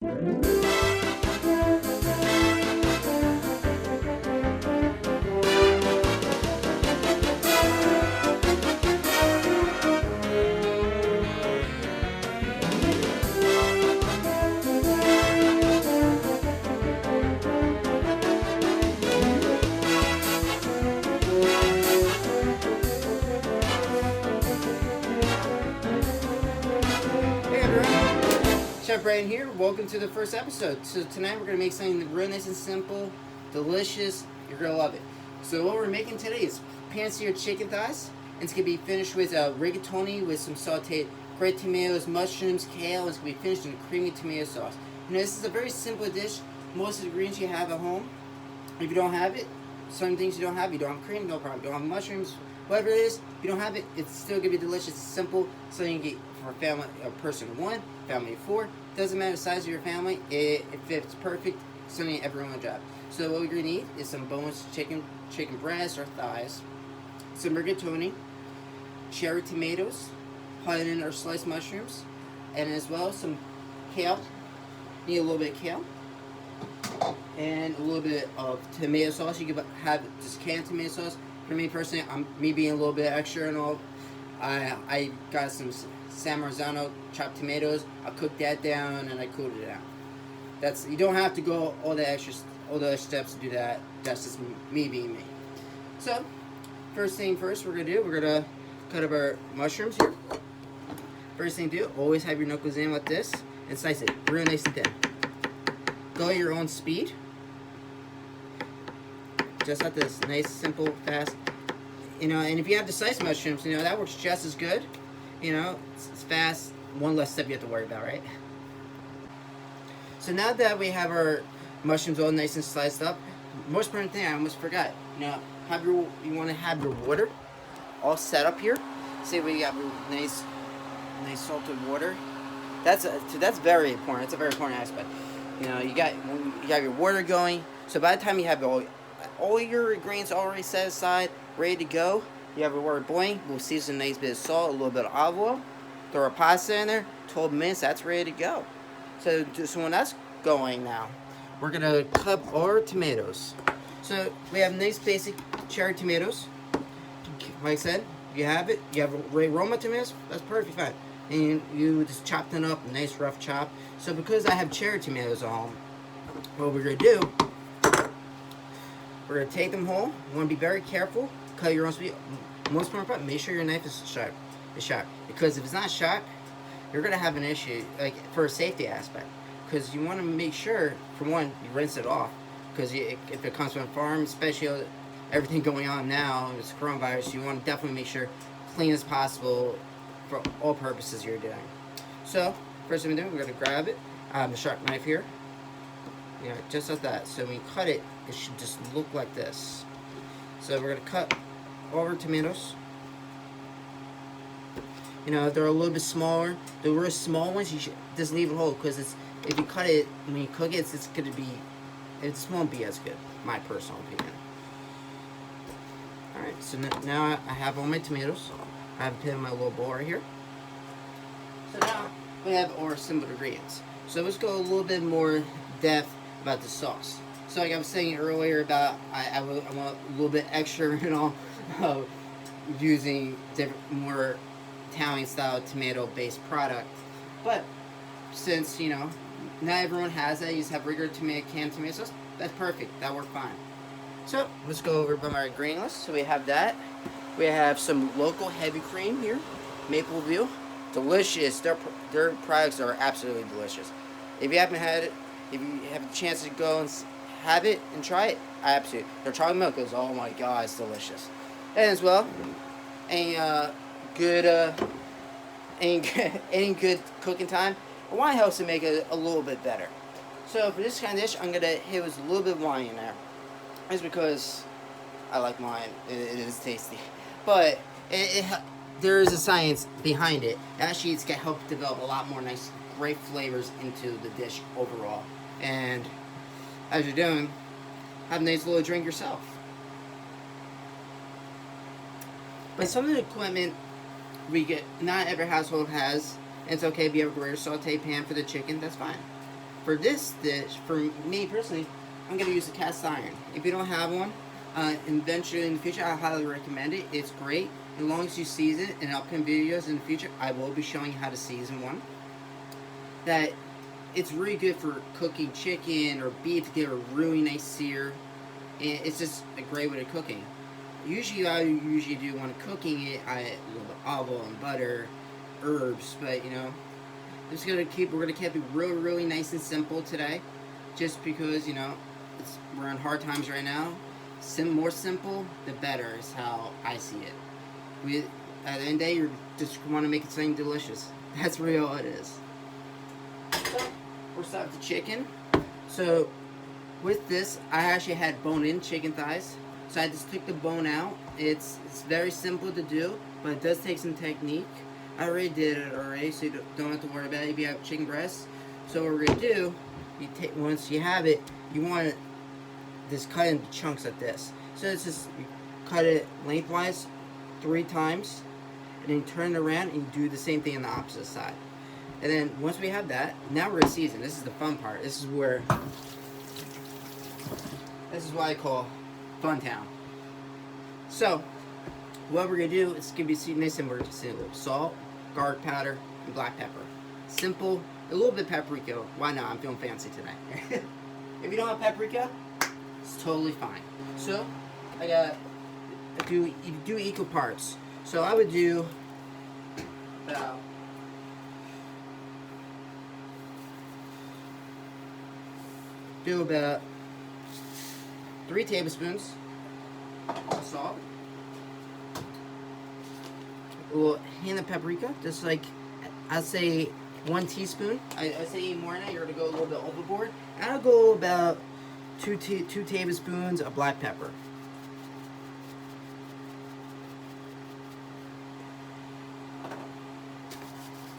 Chef Brian here. Welcome to the first episode. So tonight we're gonna make something real nice and simple, delicious. You're gonna love it. So what we're making today is pan-seared chicken thighs, and it's gonna be finished with rigatoni with some sautéed red tomatoes, mushrooms, kale. It's gonna be finished in a creamy tomato sauce. You know, this is a very simple dish. Most of the ingredients you have at home. If you don't have it, some things you don't have cream, no problem. You don't have mushrooms, whatever it is, if you don't have it, it's still gonna be delicious. It's simple, so you can get for a family, a person of one, family of four. Doesn't matter the size of your family. It fits perfect. Something everyone will job. So what we're gonna need is some boneless chicken breast or thighs, some rigatoni, cherry tomatoes, onion or sliced mushrooms, and as well some kale. Need a little bit of kale. And a little bit of tomato sauce. You can have just canned tomato sauce. For me personally, me being a little bit extra and all, I got some San Marzano chopped tomatoes. I cooked that down and I cooled it down. You don't have to go all the extra steps to do that. That's just me being me. So first thing first, we're gonna cut up our mushrooms here. First thing to do, always have your knuckles in like this and slice it real nice and thin. Go at your own speed. Just like this, nice, simple, fast. You know, and if you have the sliced mushrooms, you know, that works just as good. You know, it's fast, one less step you have to worry about, right? So now that we have our mushrooms all nice and sliced up, most important thing I almost forgot. You know, you want to have your water all set up here. See, we got nice salted water. That's very important. It's a very important aspect. You know, you got your water going. So by the time you have all your ingredients already set aside, ready to go, you have your water boiling. We'll season a nice bit of salt, a little bit of olive oil. Throw our pasta in there. 12 minutes, that's ready to go. So when that's going now, we're gonna cut our tomatoes. So we have nice basic cherry tomatoes. Like I said, you have it. You have Roma tomatoes. That's perfectly fine. And you just chop them up, nice rough chop. So because I have cherry tomatoes at home, what we're gonna do, we're gonna take them whole. You wanna be very careful. Cut your own speed. Most important, make sure your knife is sharp. Because if it's not sharp, you're gonna have an issue, like for a safety aspect. Because you want to make sure, for one, you rinse it off. Because if it comes from a farm, especially everything going on now, it's coronavirus, you want to definitely make sure clean as possible for all purposes you're doing. So first thing we're doing, we're gonna grab it. I have the sharp knife here. Yeah, just like that. So when you cut it, it should just look like this. So we're gonna cut all our tomatoes. You know, if they're a little bit smaller, the real small ones, you should just leave it whole, because if you cut it when you cook it, it won't be as good. My personal opinion. All right, so now I have all my tomatoes. I have put in my little bowl right here. So now we have our simple ingredients. So let's go a little bit more depth about the sauce. So like I was saying earlier about I want a little bit extra, you know, using more Italian style tomato based product. But since, you know, not everyone has that, you just have regular canned tomato sauce, that's perfect. That worked fine. So let's go over by my ingredient list. So we have that. We have some local heavy cream here, Maple View. Delicious. Their products are absolutely delicious. If you haven't had it, if you have a chance to go and have it and try it, absolutely. Their chocolate milk is, oh my god, it's delicious. And as well, any good cooking time, I want to help to make it a little bit better. So for this kind of dish, I'm gonna hit with a little bit of wine in there. It's because I like wine. It is tasty, but there is a science behind it. Actually, it's gonna help develop a lot more nice, great flavors into the dish overall. And as you're doing, have a nice little drink yourself. But some of the equipment not every household has. And it's okay if you have a greater saute pan for the chicken. That's fine. For this dish, for me personally, I'm gonna use a cast iron. If you don't have one, eventually in the future, I highly recommend it. It's great. As long as you season it, in upcoming videos in the future, I will be showing you how to season one. That it's really good for cooking chicken or beef to get a really nice sear. And it's just a great way of cooking. Usually, I usually do when cooking it, I add a little bit of olive oil and butter, herbs, but you know, we're gonna keep it really nice and simple today, just because you know we're on hard times right now. More simple, the better is how I see it. At the end of the day, you just want to make it something delicious. That's really all it is. So, we're starting with the chicken. So, with this, I actually had bone-in chicken thighs. So I just took the bone out. It's very simple to do, but it does take some technique. I already did it already, so you don't have to worry about it if you have chicken breasts. So what we're gonna do, once you have it, you want to just cut it into chunks like this. So it's just you cut it lengthwise 3 times, and then turn it around and you do the same thing on the opposite side. And then once we have that, now we're gonna season. This is the fun part. This is what I call Fun Town. So what we're gonna do is gonna be nice and we're gonna season a little salt, garlic powder, and black pepper. Simple, a little bit of paprika. Why not? I'm feeling fancy today. If you don't have paprika, it's totally fine. So you do equal parts. So I would do about 3 tablespoons of salt. A little hint of paprika, just like I'd say 1 teaspoon. I say even more than that. You're gonna go a little bit overboard. And I'll go about 2 tablespoons of black pepper.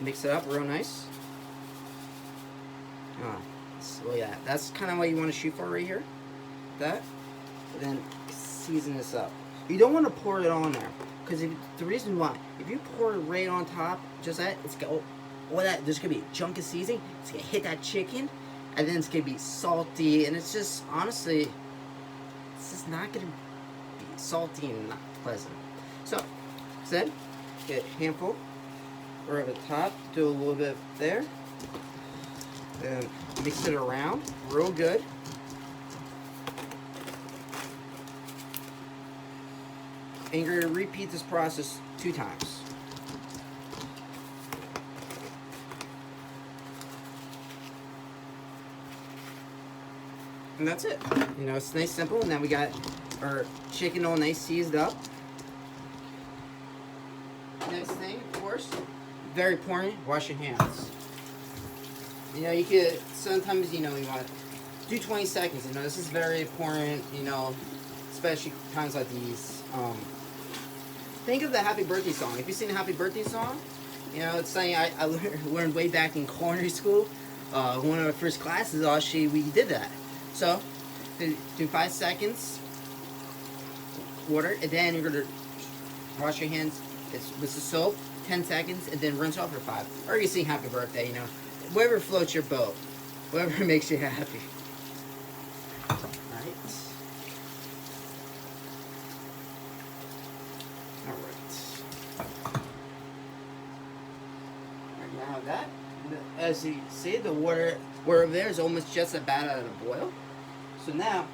Mix it up real nice. So yeah, that's kind of what you want to shoot for right here. That, and then season this up. You don't want to pour it on there, because the reason why, if you pour it right on top, just that, it's got all that. There's gonna be a chunk of seasoning. It's gonna hit that chicken, and then it's gonna be salty, and it's just honestly, it's just not gonna be salty and not pleasant. So, instead, get a handful right over the top. Do a little bit there. And mix it around real good. And you're going to repeat this process 2 times. And that's it. You know, it's nice, simple. And then we got our chicken all nice seasoned up. Next thing, of course, very important, wash your hands. You know, you could, sometimes, you know, you want to do 20 seconds. You know, this is very important, you know, especially times like these. Think of the happy birthday song. If you've seen the happy birthday song, you know, it's something I learned way back in culinary school. One of our first classes, actually, we did that. So, do 5 seconds, water, and then you're going to wash your hands with the soap, 10 seconds, and then rinse off for 5. Or you sing happy birthday, you know. Whatever floats your boat. Whatever makes you happy. Alright. Alright, now that, as you see, the water over there is almost just about out of boil. So now,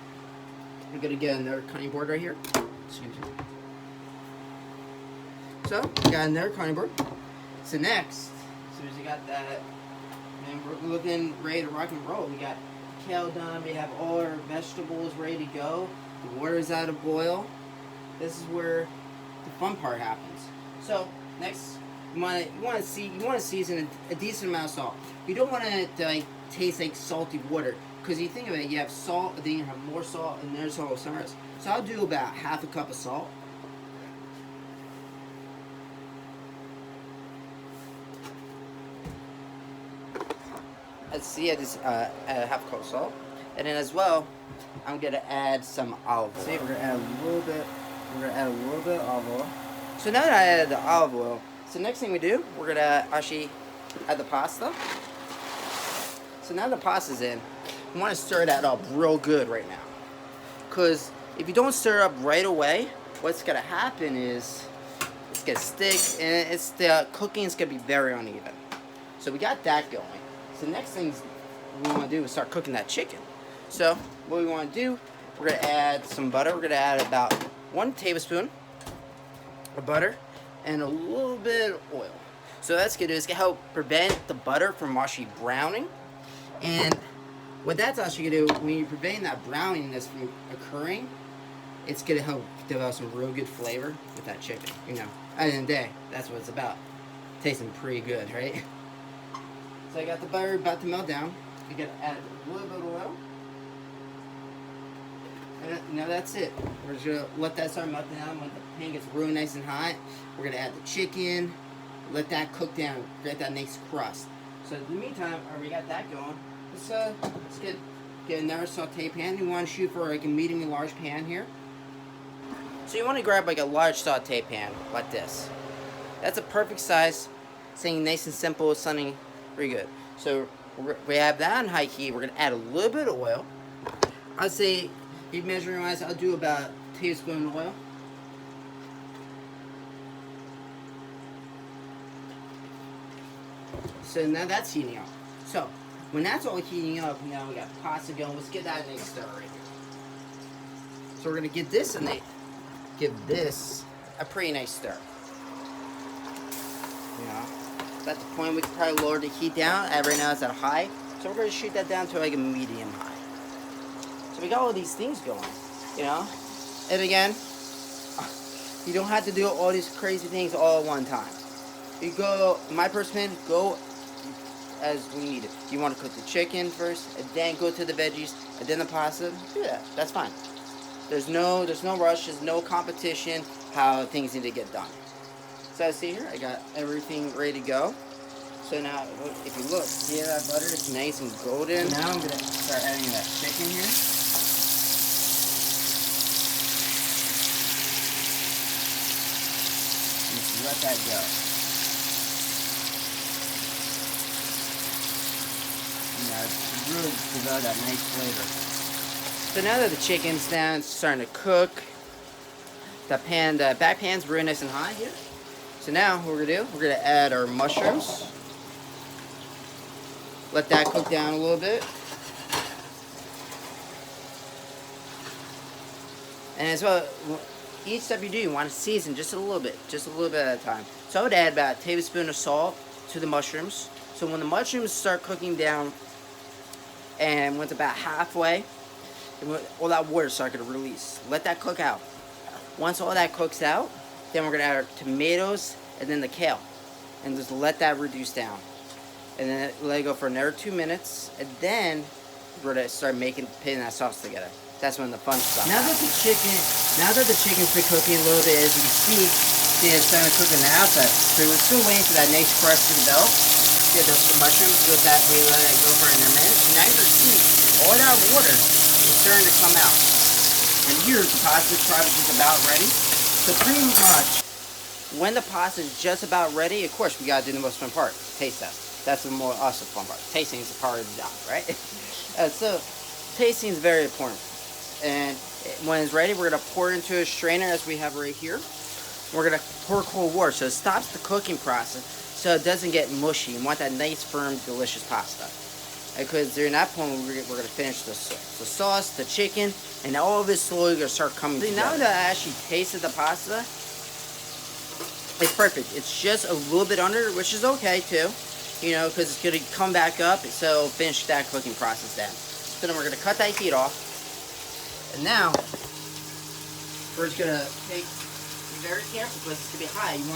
I'm going to get another cutting board right here. Excuse me. So, got another cutting board. So next, as soon as you got that, and we're looking ready to rock and roll. We got kale done. We have all our vegetables ready to go. The water is out of boil. This is where the fun part happens. So next, you want to season a decent amount of salt. You don't want it to like taste like salty water, because you think of it, you have salt, and then you have more salt, and there's all sorts. So I'll do about half a cup of salt. Let's see, I just add a half a cup of salt, and then as well, I'm gonna add some olive oil. See, we're gonna add a little bit. We're gonna add a little bit of olive oil. So now that I added the olive oil, so next thing we do, we're gonna actually add the pasta. So now the pasta's in. You want to stir that up real good right now. Because if you don't stir up right away, what's going to happen is it's going to stick and the cooking is going to be very uneven. So we got that going. So the next thing we want to do is start cooking that chicken. So what we want to do, we're going to add some butter. We're going to add about 1 tablespoon of butter and a little bit of oil. So that's going to do is help prevent the butter from actually browning. And what that's actually going to do, when you're preventing that browniness from occurring, it's going to help develop some real good flavor with that chicken. You know, at the end of the day, that's what it's about. Tasting pretty good, right? So I got the butter about to melt down. We're going to add a little bit of oil. And now that's it. We're just going to let that start melting down. When the pan gets really nice and hot, we're going to add the chicken. Let that cook down. Get that nice crust. So in the meantime, we got that going. Let's get another saute pan. You want to shoot for like a medium and large pan here. So you want to grab like a large saute pan like this. That's a perfect size. Saying nice and simple, something pretty good. So we have that on high heat. We're going to add a little bit of oil. I'd say, if measuring wise, I'll do about a tablespoon of oil. So now that's heating up. So when that's all heating up, now we got the pasta going. Let's get that nice stir right here. So we're going to give this a pretty nice stir. You know, at the point we can probably lower the heat down. Right now it's at high, so we're going to shoot that down to like a medium high. So we got all these things going, you know. And again, you don't have to do all these crazy things all at one time. You go, in my personal opinion, go as we need it. You want to cook the chicken first, and then go to the veggies, and then the pasta. Do that. That's fine. There's no rush. There's no competition. How things need to get done. So see here, I got everything ready to go. So now, if you look, see that butter is nice and golden. Now I'm gonna start adding that chicken here. Just let that go. Really develop that nice flavor. So now that the chicken's down, it's starting to cook. The back pan's really nice and hot here. So now what we're gonna do, we're gonna add our mushrooms. Let that cook down a little bit. And as well, each step you do, you want to season just a little bit at a time. So I would add about a tablespoon of salt to the mushrooms. So when the mushrooms start cooking down, and when it's about halfway, all that water starts to release. Let that cook out. Once all that cooks out, then we're gonna add our tomatoes and then the kale, and just let that reduce down. And then let it go for another 2 minutes, and then we're gonna start putting that sauce together. That's when the fun stuff. Now that the chicken's been cooking a little bit, as you can see it's starting to cook on the outside. So we're still waiting for that nice crust to develop. Get the mushrooms with that. We let that go for a minute. Now you're seeing all that water is starting to come out. And here the pasta is probably just about ready. So pretty much, when the pasta is just about ready, of course we gotta do the most fun part, taste test. That's the more awesome fun part. Tasting is the part of the job, right? So tasting is very important. And when it's ready, we're gonna pour it into a strainer as we have right here. We're gonna pour cold water so it stops the cooking process, so it doesn't get mushy. You want that nice, firm, delicious pasta. Because during that point, we're going to finish the sauce, the chicken, and all of it slowly going to start coming together. Now that I actually tasted the pasta, it's perfect. It's just a little bit under, which is okay too, you know, because it's going to come back up, so finish that cooking process then. So then we're going to cut that heat off, and now we're just going to be very careful because it's going to be high. You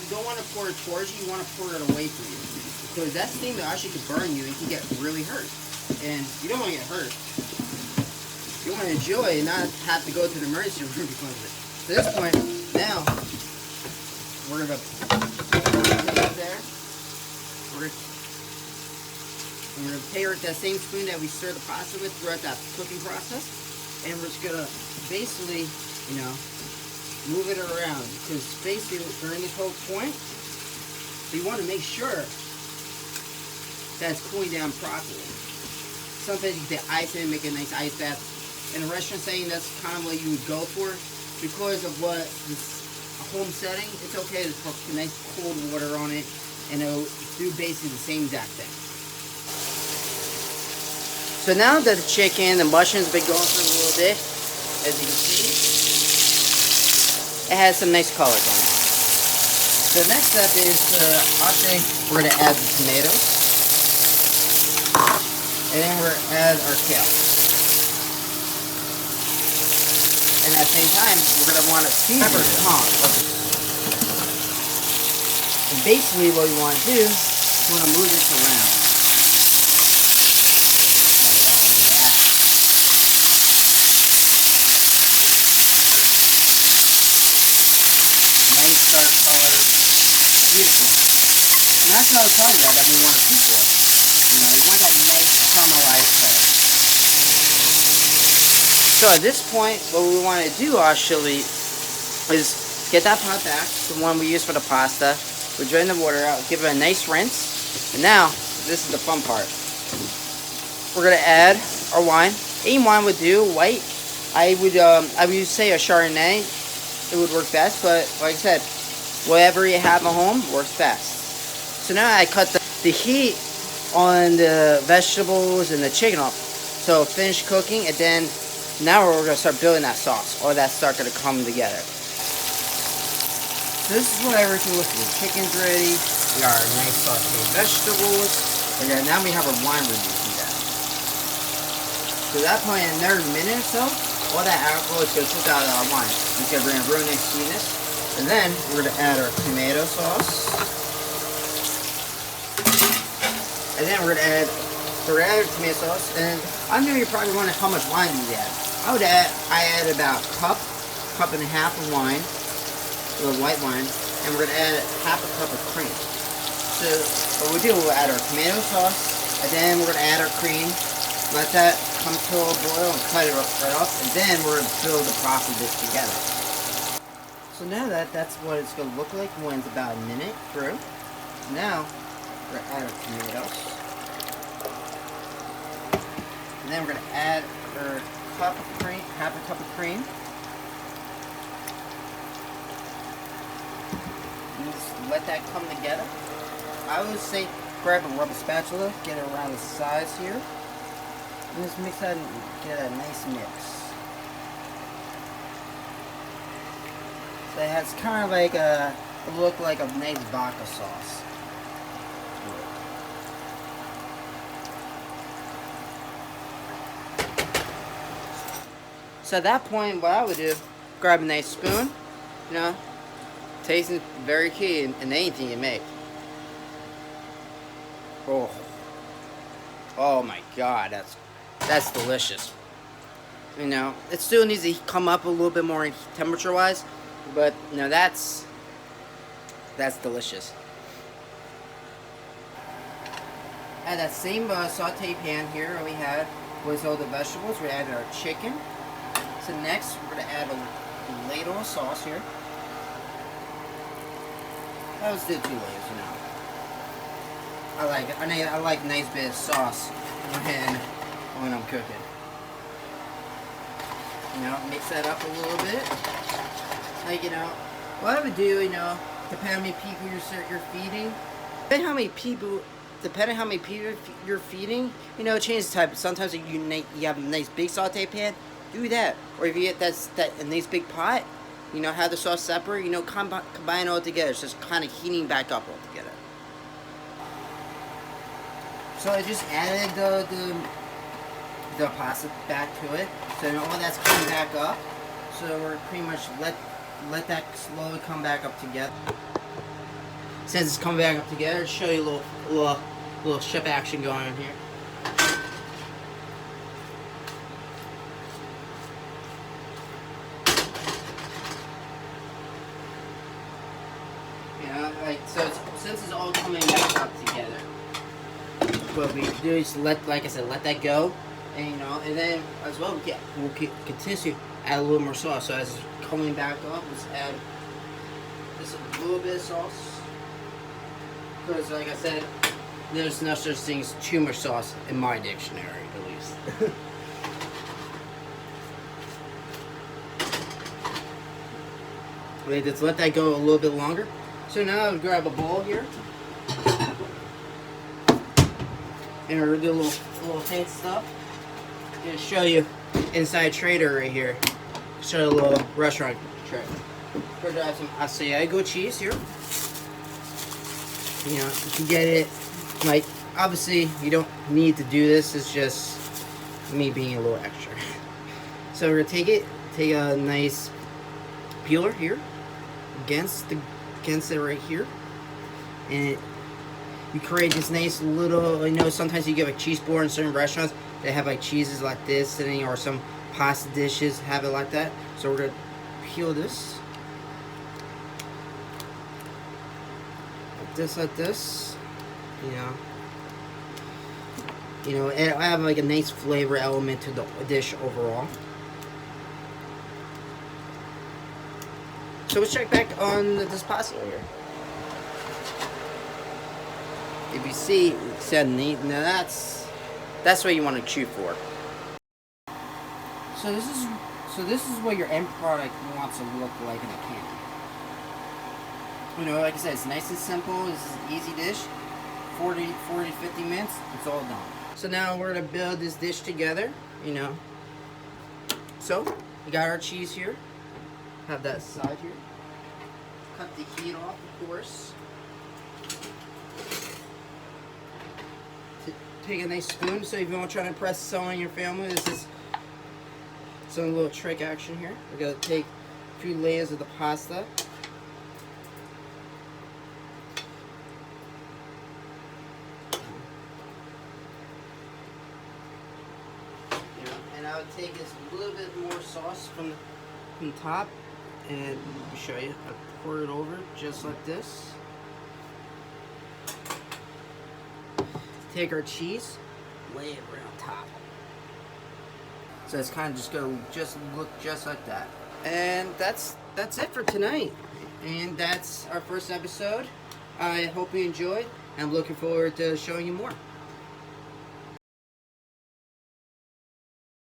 don't want to pour it towards you. You want to pour it away from you. Because that steam actually could burn you and you can get really hurt. And you don't want to get hurt. You want to enjoy and not have to go to the emergency room because of it. So at this point, now, we're going to put that there. We're going to take that same spoon that we stir the pasta with throughout that cooking process. And we're just going to basically, you know, move it around. Because basically, during this whole point, you want to make sure that's cooling down properly. Sometimes you can ice it and make a nice ice bath. In a restaurant setting, that's kind of what you would go for. Because of what this home setting, it's okay to put nice cold water on it and it'll do basically the same exact thing. So now that the chicken, the mushrooms have been going for a little bit, as you can see, it has some nice color on it. So the next step is, actually, we're going to add the tomatoes. And then we're going to add our kale. And at the same time, we're going to want to season it. And basically what we want to do is we want to move this around. Nice dark color. Beautiful. And that's what I was talking about that we want to keep for. You know, we want that nice caramelized color. So at this point, what we want to do actually is get that pot back, the one we used for the pasta. We drain the water out, give it a nice rinse. And now, this is the fun part. We're going to add our wine. Any wine would do, white. I would say a Chardonnay. It would work best, but like I said, whatever you have at home works best. So now I cut the heat on the vegetables and the chicken off. So finish cooking, and then now we're going to start building that sauce. All that's starting to come together. So this is what everything looks like. Chicken's ready. We got our nice sauteed vegetables. And then now we have our wine reducing that. So at that point, in another minute or so, all that alcohol is going to cook out of our wine. It's going to bring a real nice sweetness. And then we're going to add our tomato sauce. And then we're going to add tomato sauce. And I know you're probably wondering how much wine do you add. I add about a cup and a half of wine, a little white wine, and we're going to add half a cup of cream. So what we do, we'll add our tomato sauce, and then we're going to add our cream. Let that come to a boil and cut it right off, and then we're going to build the process of this together. So now that's what it's going to look like when it's about a minute through. Now we're going to add our tomatoes, and then we're going to add our cup of cream, half a cup of cream. And just let that come together. I would say grab a rubber spatula, get it around the sides here. And just mix that and get a nice mix. So it has kind of like a look like a nice vodka sauce. So at that point, what I would do, grab a nice spoon, you know, tasting very key in anything you make. Oh my God, that's delicious. You know, it still needs to come up a little bit more temperature-wise, but you know that's delicious. At that same saute pan here we had was all the vegetables. We added our chicken. So next we're gonna add a ladle of sauce here. I always did 2 layers, you know. I like nice bit of sauce when I'm cooking. You know, mix that up a little bit. Like, you know, what I would do, you know, depending on how many people you're feeding, depending on how many people you're feeding, you know, change the type. Sometimes you have a nice big saute pan, do that. Or if you get a nice big pot, you know, have the sauce separate, you know, combine it all together. It's just kind of heating back up all together. So I just added the pasta back to it. So now all that's coming back up. So we're pretty much let that slowly come back up together. Since it's coming back up together, show you a little chef action going on here. You know, like so. Since it's all coming back up together. What we do is like I said, let that go, and you know, and then as well we'll continue to add a little more sauce. So as it's coming back up, let's add just a little bit of sauce, because like I said, there's no such thing as too much sauce in my dictionary, at least. Let's let that go a little bit longer. So now I'll grab a bowl here. And we're gonna do a little fancy stuff. I'm gonna show you inside Trader right here. Show you a little restaurant trick. We're gonna have some asiago cheese here. You know, you can get it. Like, obviously, you don't need to do this. It's just me being a little extra. So we're gonna take a nice peeler here against it right here, and you create this nice little. You know, sometimes you get like cheese board in certain restaurants. They have like cheeses like this sitting, or some pasta dishes have it like that. So we're gonna peel this like this. You know, and I have like a nice flavor element to the dish overall. So let's check back on this pasta here. If you see, it said neat. Now that's what you want to shoot for. So this is what your end product wants to look like in a can. You know, like I said, it's nice and simple. This is an easy dish. 40, 50 minutes, it's all done. So now we're gonna build this dish together, you know. So, we got our cheese here. Have that side here. Cut the heat off, of course. Take a nice spoon, so if you want to try to impress someone in your family, this is some little trick action here. We're gonna take a few layers of the pasta. And I would take this a little bit more sauce from the top, and let me show you. I pour it over just like this. Take our cheese, lay it right on top. So it's kind of just gonna look just like that. And that's it for tonight. And that's our first episode. I hope you enjoyed. I'm looking forward to showing you more.